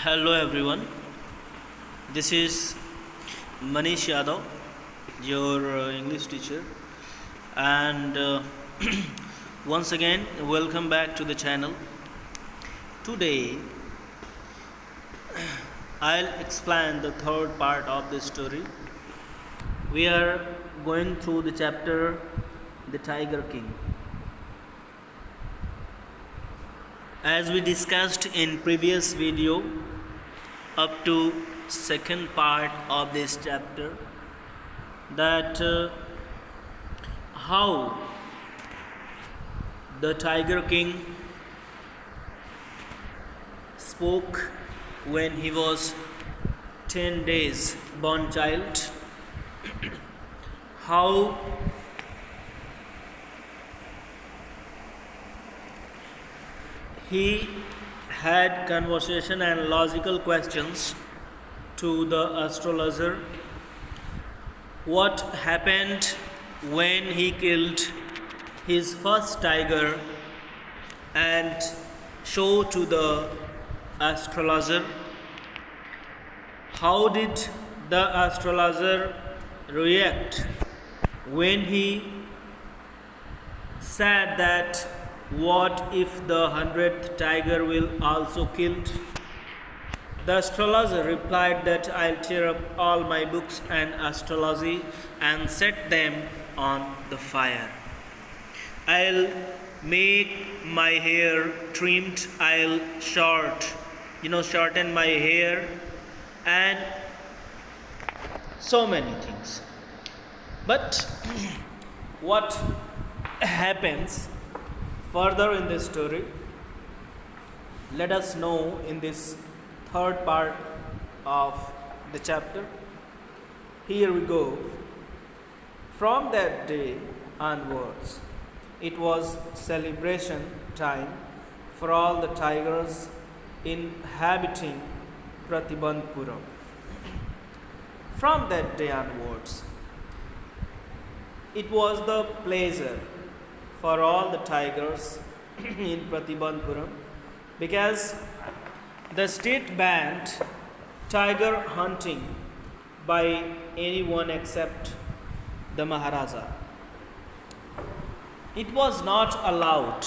Hello everyone, this is Manish Yadav, your English teacher, and once again, welcome back to the channel. Today, I'll explain the third part of the story. We are going through the chapter The Tiger King. As we discussed in previous video, up to second part of this chapter, that how the Tiger King spoke when he was 10 days born child, how he had conversation and logical questions to the astrologer. What happened when he killed his first tiger and show to the astrologer? How did the astrologer react when he said that what if the 100th tiger will also killed? The astrologer replied that I'll tear up all my books and astrology and set them on the fire. I'll make my hair trimmed, I'll shorten my hair, and so many things. But what happens further in this story, let us know in this third part of the chapter. Here we go. From that day onwards, it was celebration time for all the tigers inhabiting Pratibandhpuram. From that day onwards, it was the pleasure for all the tigers in Pratibandhpuram, because the state banned tiger hunting by anyone except the Maharaja. It was not allowed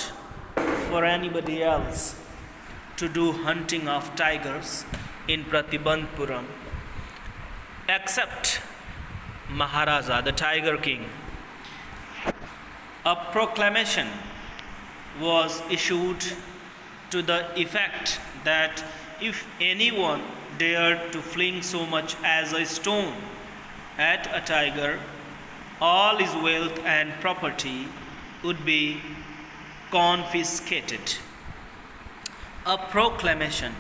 for anybody else to do hunting of tigers in Pratibandhpuram except Maharaja, the Tiger King. A proclamation was issued to the effect that if anyone dared to fling so much as a stone at a tiger, all his wealth and property would be confiscated. A proclamation,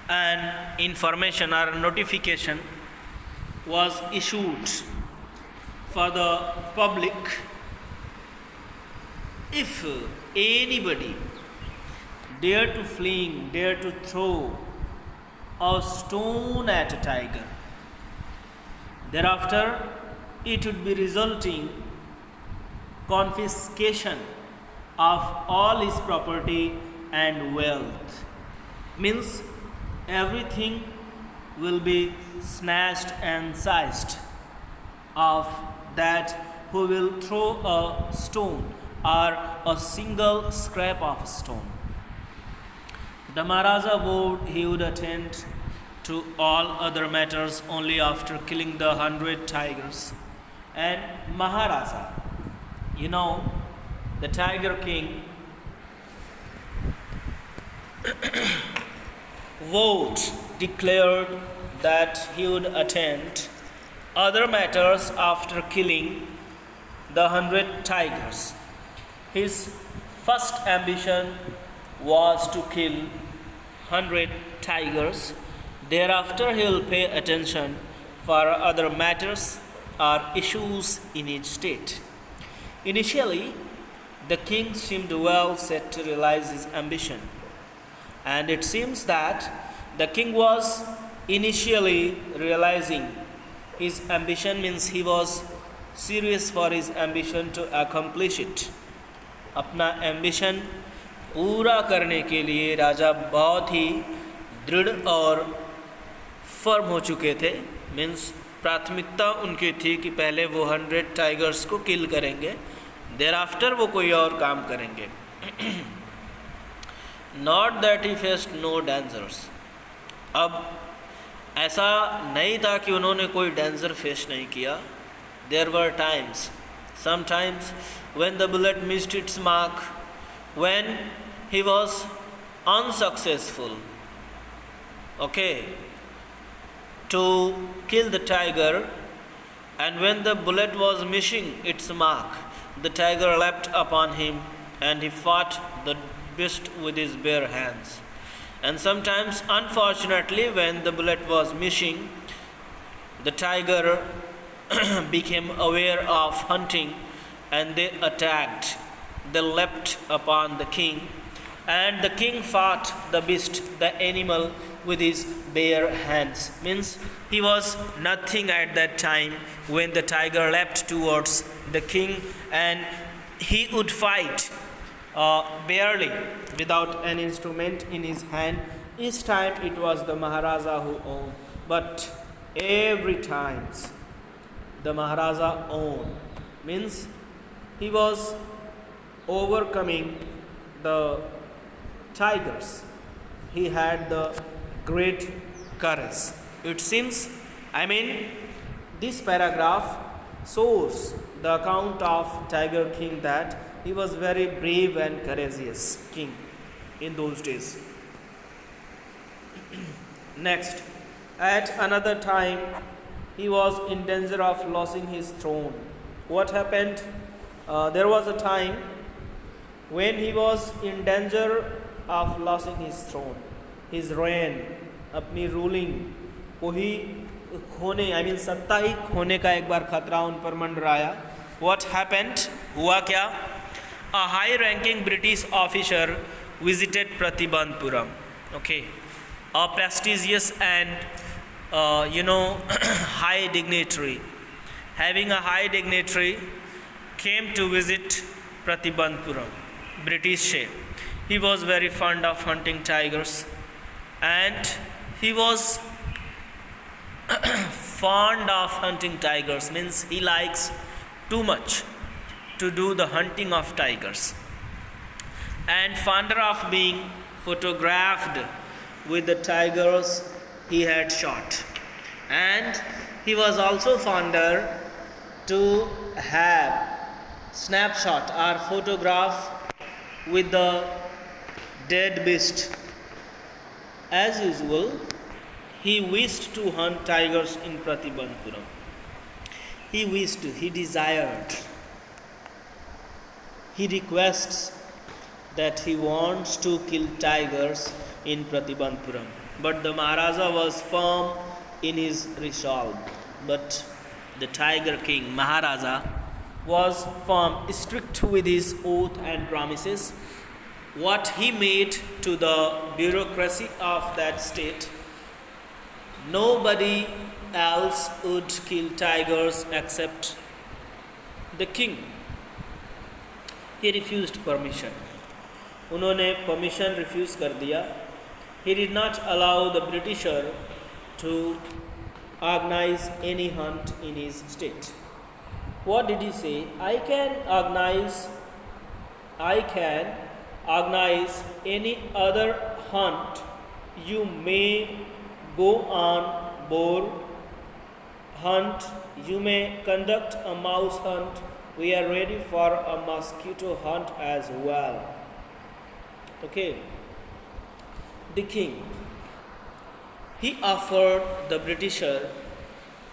an information or a notification was issued for the public. If anybody dare to fling, dare to throw a stone at a tiger, thereafter it would be resulting confiscation of all his property and wealth. Means everything will be snatched and seized of that who will throw a stone or a single scrap of stone. The Maharaja vowed he would attend to all other matters only after killing the 100 tigers. And Maharaja, the Tiger King, vowed, declared that he would attend other matters after killing the 100 tigers. His first ambition was to kill 100 tigers. Thereafter, he will pay attention for other matters or issues in each state. Initially, the king seemed well set to realize his ambition, and it seems that the king was initially realizing his ambition, means he was serious for his ambition to accomplish it. अपना ambition पूरा करने के लिए राजा बहुत ही दृढ़ और firm हो चुके थे, मीन्स प्राथमिकता उनकी थी कि पहले वो 100 टाइगर्स को किल करेंगे, देर आफ्टर वो कोई और काम करेंगे। Not that he faced no dangers, अब ऐसा नहीं था कि उन्होंने कोई डेंजर फेस नहीं किया। There were times, sometimes when the bullet missed its mark, when he was unsuccessful okay to kill the tiger, and when the bullet was missing its mark, the tiger leapt upon him and he fought the beast with his bare hands. And sometimes, unfortunately, when the bullet was missing, the tiger became aware of hunting and they attacked. They leapt upon the king, and the king fought the beast, the animal, with his bare hands. Means he was nothing at that time when the tiger leapt towards the king, and he would fight barely without an instrument in his hand. Each time it was the Maharaja who owned, but every time the Maharaja owned, means he was overcoming the tigers. He had the great courage. It seems, this paragraph shows the account of Tiger King, that he was very brave and courageous king in those days. Next, at another time, he was in danger of losing his throne. What happened? There was a time when he was in danger of losing his throne, his reign, अपनी ruling को ही खोने, सत्ता ही खोने का एक बार खतरा उन पर मंडराया। What happened? हुआ क्या? A high ranking British officer visited Pratibandpuram. Okay, a prestigious and high dignitary, having a high dignitary, came to visit Pratibandpuram, British. He was very fond of hunting tigers, and he was fond of hunting tigers, means he likes too much to do the hunting of tigers, and fonder of being photographed with the tigers he had shot. And he was also fonder to have snapshot or photograph with the dead beast. As usual, he wished to hunt tigers in Pratibandpuram. He wished, he desired, he requests that he wants to kill tigers in Pratibandpuram. But the Maharaja was firm in his resolve. But the Tiger King, Maharaja, was firm, strict with his oath and promises. What he made to the bureaucracy of that state, nobody else would kill tigers except the king. He refused permission. उन्होंने permission refuse कर दिया. He did not allow the Britisher to organize any hunt in his state. What did he say? I can organize any other hunt. You may go on boar hunt. You may conduct a mouse hunt. We are ready for a mosquito hunt as well. Okay. The king, he offered the Britisher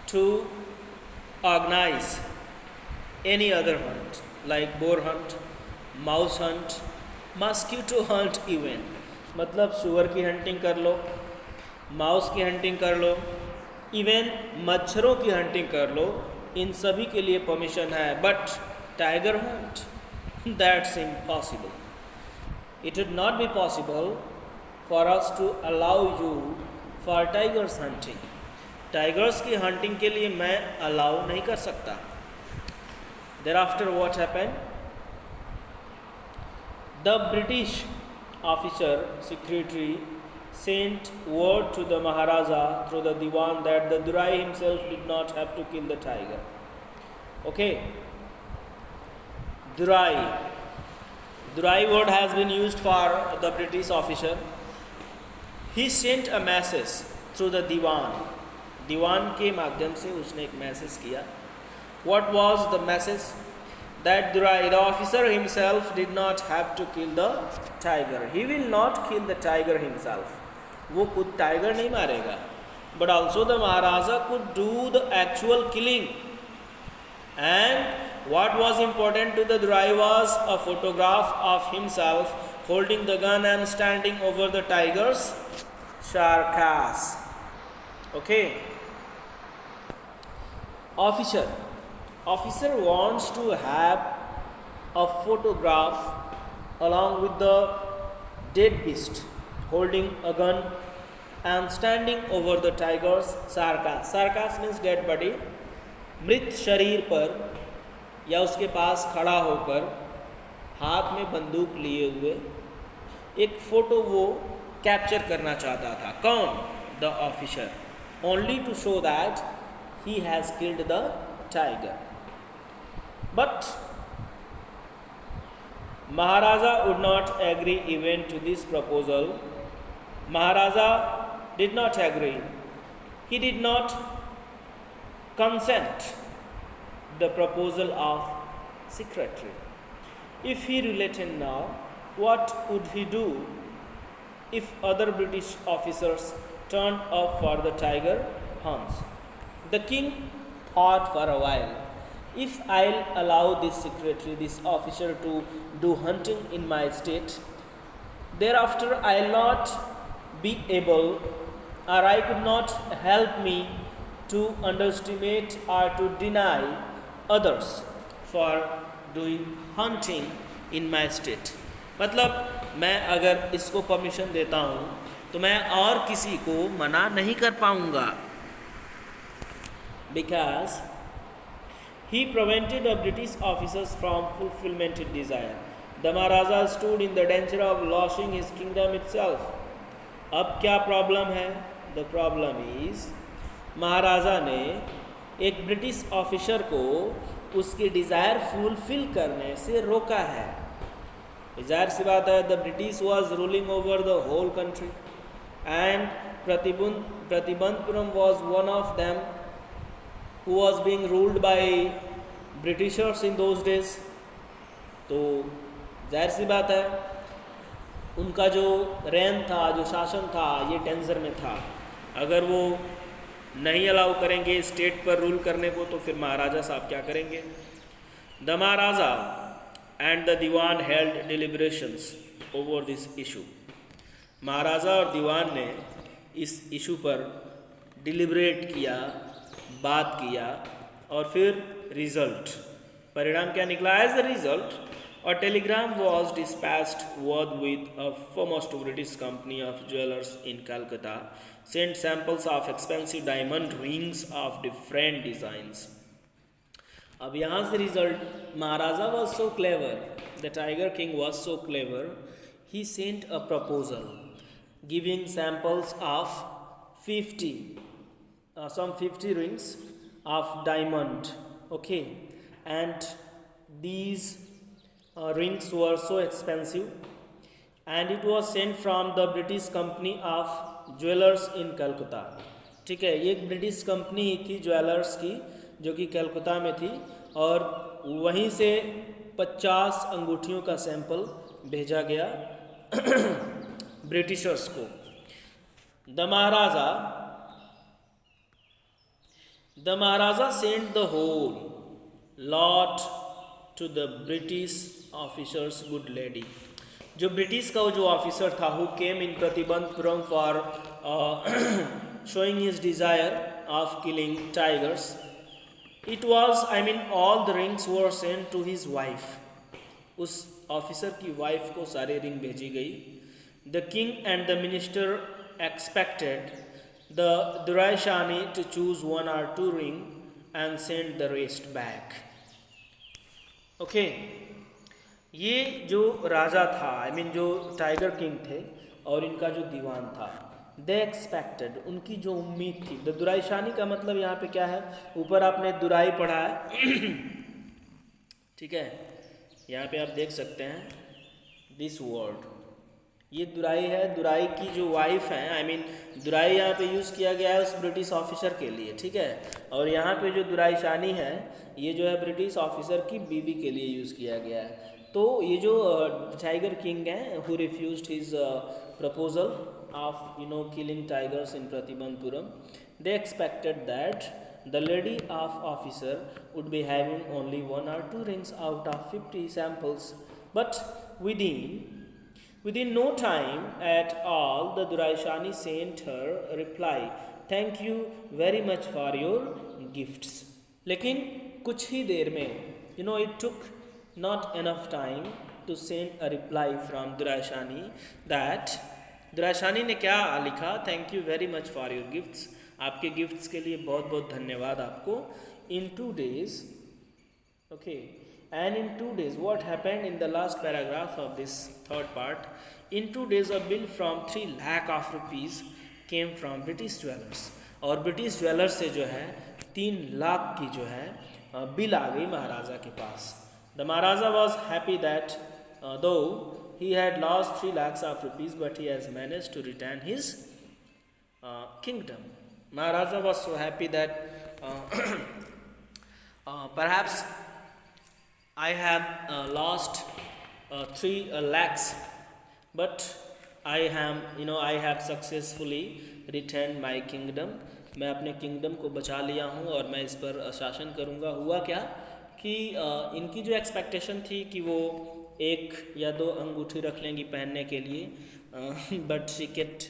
to organize any other hunt, like boar hunt, mouse hunt, mosquito hunt even. मतलब सुअर की hunting कर लो, mouse की hunting कर लो, even मच्छरों की hunting कर लो, इन सभी के लिए परमिशन है. But tiger Hunt, that's impossible. It would not be possible for us to allow you for tigers hunting. Tigers की हंटिंग के लिए मैं अलाउ नहीं कर सकता. Thereafter what happened? The British officer secretary sent word to the Maharaja through the Diwan that the Durai himself did not have to kill the tiger. Okay, Durai. Durai word has been used for the British officer. He sent a message through the Diwan. Diwan के माध्यम से उसने एक message किया. What was the message? That Durai, the officer himself, did not have to kill the tiger. He will not kill the tiger himself. वो खुद tiger नहीं मारेगा. But also the Maharaja could do the actual killing. And what was important to the Durai was a photograph of himself holding the gun and standing over the tiger's carcass. Okay. Officer wants to have a photograph along with the dead beast holding a gun and standing over the tiger's carcass. Carcass means dead body. मृत शरीर पर या उसके पास खड़ा होकर हाथ में बंदूक लिए हुए एक फोटो वो कैप्चर करना चाहता था. कौन? The officer. Only to show that he has killed the tiger. But Maharaja would not agree even to this proposal. Maharaja did not agree. He did not consent the proposal of secretary. If he related now, what would he do if other British officers turned up for the tiger hunts? The king thought for a while. If I'll allow this secretary, this officer to do hunting in my state, thereafter I'll not be able, or I could not help me to underestimate or to deny others for doing hunting in my state. मतलब मैं अगर इसको permission देता हूँ तो मैं और किसी को मना नहीं कर पाऊँगा. Because he prevented the British officers from fulfillment of desire. The Maharaja stood in the danger of losing his kingdom itself. अब क्या प्रॉब्लम है? The problem is महाराजा ने एक ब्रिटिश ऑफिसर को उसकी डिज़ायर फुलफिल करने से रोका है. जाहिर सी बात है, the British was ruling over the whole country and Pratibandapuram was one of them who was being ruled by Britishers in those days. तो जाहिर सी बात है उनका जो रेन था, जो शासन था, ये डेंजर में था. अगर वो नहीं अलाउ करेंगे स्टेट पर रूल करने को तो फिर महाराजा साहब क्या करेंगे? The Maharaja and the Diwan held deliberations over this issue. Maharaja और दीवान ने इस इशू पर डिलिब्रेट किया, बात किया और फिर रिजल्ट, परिणाम क्या निकला? As the result a telegram was dispatched with a foremost British company of jewelers in Calcutta sent samples of expensive diamond rings of different designs. अब यहाँ से result, Maharaja was so clever, the Tiger King was so clever, he sent a proposal giving samples of 50 rings of diamond. Okay, and these rings were so expensive and it was sent from the British company of jewelers in Calcutta. ठीक है, ये एक British company थी jewellers की जो कि कलकत्ता में थी और वहीं से 50 अंगूठियों का सैंपल भेजा गया ब्रिटिशर्स को. The Maharaja sent the whole lot to the British officers good lady. जो ब्रिटिश का जो ऑफिसर था who came in Pratibandapuram for showing his desire of killing tigers, it was, all the rings were sent to his wife. उस officer की wife को सारे ring भेजी गई. The king and the minister expected the Durai Shani to choose 1 or 2 ring and send the rest back. Okay, ये जो राजा था, जो टाइगर किंग थे, और इनका जो दीवान था। दे एक्सपेक्टेड, उनकी जो उम्मीद थी। द दुराइशानी का मतलब यहाँ पे क्या है, ऊपर आपने दुराई पढ़ा है ठीक है, यहाँ पे आप देख सकते हैं दिस वर्ड, ये दुराई है। दुराई की जो वाइफ है, आई मीन दुराई यहाँ पे यूज़ किया गया है उस ब्रिटिश ऑफिसर के लिए, ठीक है। और यहाँ पे जो दुराइशानी है ये जो है ब्रिटिश ऑफिसर की बीवी के लिए यूज़ किया गया है। तो ये जो टाइगर किंग है who refused his proposal of killing tigers in Pratibandapuram, they expected that the lady of officer would be having only 1 or 2 rings out of 50 samples, but within no time at all the Duraishani sent her a reply, thank you very much for your gifts. लेकिन कुछ ही देर में it took not enough time to send a reply from Duraishani that दुराइशानी ने क्या लिखा, thank you very much for your gifts, आपके gifts के लिए बहुत बहुत धन्यवाद आपको। इन 2 days, okay, and in 2 days what happened in the last paragraph of this third part, in 2 days a bill from 3 lakh of rupees came from British dwellers, और British jewellers से जो है 3 लाख की जो है बिल आ गई महाराजा के पास। The Maharaja was happy that though he had lost 3 lakhs of rupees, but he has managed to retain his kingdom. Maharaja was so happy that perhaps I have lost 3 lakhs, but I have successfully retained my kingdom. मैं अपने kingdom को बचा लिया हूँ और मैं इस पर शासन करूँगा। हुआ क्या कि इनकी जो एक्सपेक्टेशन थी कि वो 1 या 2 अंगूठी रख लेंगी पहनने के लिए, but she kept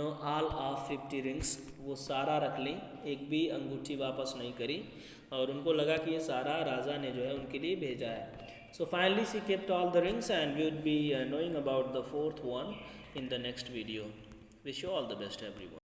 all of 50 rings, वो सारा रख ली, एक भी अंगूठी वापस नहीं करी, और उनको लगा कि ये सारा राजा ने जो है उनके लिए भेजा है। So finally she kept all the rings and we would be knowing about the 4th one in the next video. Wish you all the best everyone.